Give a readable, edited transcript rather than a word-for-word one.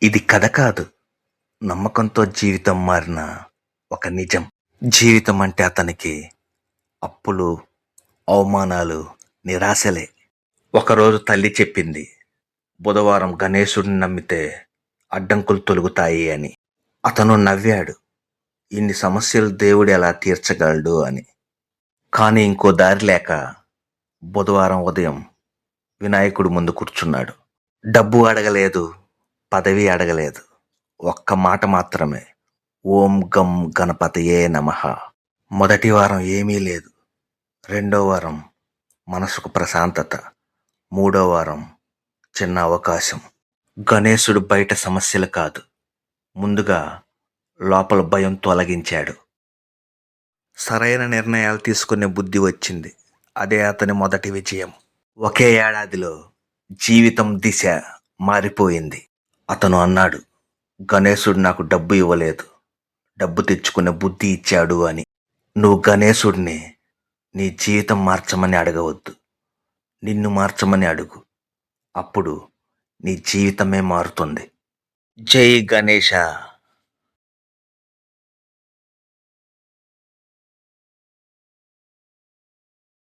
ఇది కథ కాదు, నమ్మకంతో జీవితం మారిన ఒక నిజం. జీవితం అంటే అతనికి అప్పులు, అవమానాలు, నిరాశలే. ఒకరోజు తల్లి చెప్పింది, బుధవారం గణేశుడిని నమ్మితే అడ్డంకులు తొలుగుతాయి అని. అతను నవ్వాడు, ఇన్ని సమస్యలు దేవుడు ఎలా తీర్చగలడు అని. కానీ ఇంకో దారి లేక బుధవారం ఉదయం వినాయకుడి ముందు కూర్చున్నాడు. డబ్బు అడగలేదు, పదవి అడగలేదు. ఒక్క మాట మాత్రమే, ఓం గం గణపతయే నమః. మొదటి వారం ఏమీ లేదు. రెండో వారం మనసుకు ప్రశాంతత. మూడో వారం చిన్న అవకాశం. గణేశుడు బయట సమస్యలు కాదు, ముందుగా లోపల భయం తొలగించాడు. సరైన నిర్ణయాలు తీసుకునే బుద్ధి వచ్చింది. అదే అతని మొదటి విజయం. ఒకే ఏడాదిలో జీవితం దిశ మారిపోయింది. అతను అన్నాడు, గణేశుడు నాకు డబ్బు ఇవ్వలేదు, డబ్బు తెచ్చుకునే బుద్ధి ఇచ్చాడు అని. నువ్వు గణేశుడిని నీ జీవితం మార్చమని అడగవద్దు, నిన్ను మార్చమని అడుగు. అప్పుడు నీ జీవితమే మారుతుంది. జై గణేశ.